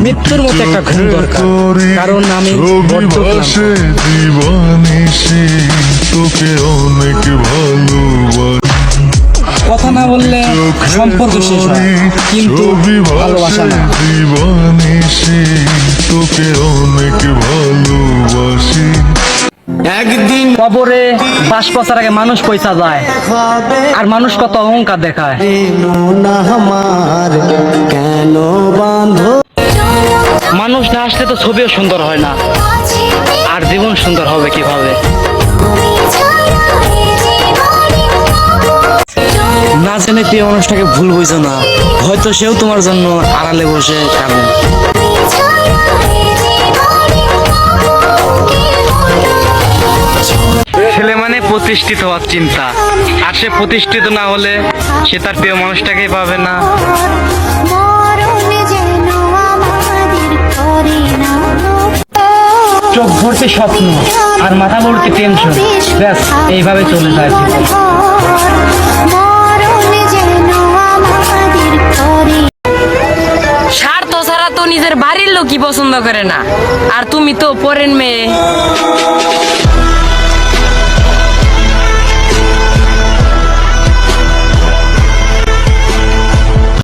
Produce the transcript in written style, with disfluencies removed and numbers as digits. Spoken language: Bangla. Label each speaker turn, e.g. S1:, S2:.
S1: মৃত্যুর মতো একটা ঘুম দরকার, কারণ আমি বড্ড ক্লান্ত।
S2: দিবানিশি তোকে অনেক ভালোবাসি,
S1: কথা না বললে সম্পর্ক শেষ হয়, কিন্তু ভালোবাসা না।
S2: দিবানিশি তোকে অনেক ভালোবাসি।
S1: একদিন কবরে বাস পচার আগে মানুষ পয়সা যায়, আর মানুষ কত অহংকার দেখায়। মানুষ না আসলে তো ছবিও সুন্দর হয় না, আর জীবন সুন্দর হবে কিভাবে? না জেনে প্রিয় মানুষটাকে ভুল বুঝো না, হয়তো সেও তোমার জন্য আড়ালে বসে কাঁদে। ছেলে মানে প্রতিষ্ঠিত হওয়ার চিন্তা, আর সে প্রতিষ্ঠিত না হলে সে তার প্রিয় মানুষটাকেই পাবে না। চোখ ভর্তি স্বপ্ন আর মাথা ভর্তি টেনশন, ব্যাস এইভাবে চলে যায় জীবন।
S3: স্বার্থ ছাড়া তো নিজের বাড়ির লোকই পছন্দ করে না, আর তুমি তো পরের মেয়ে।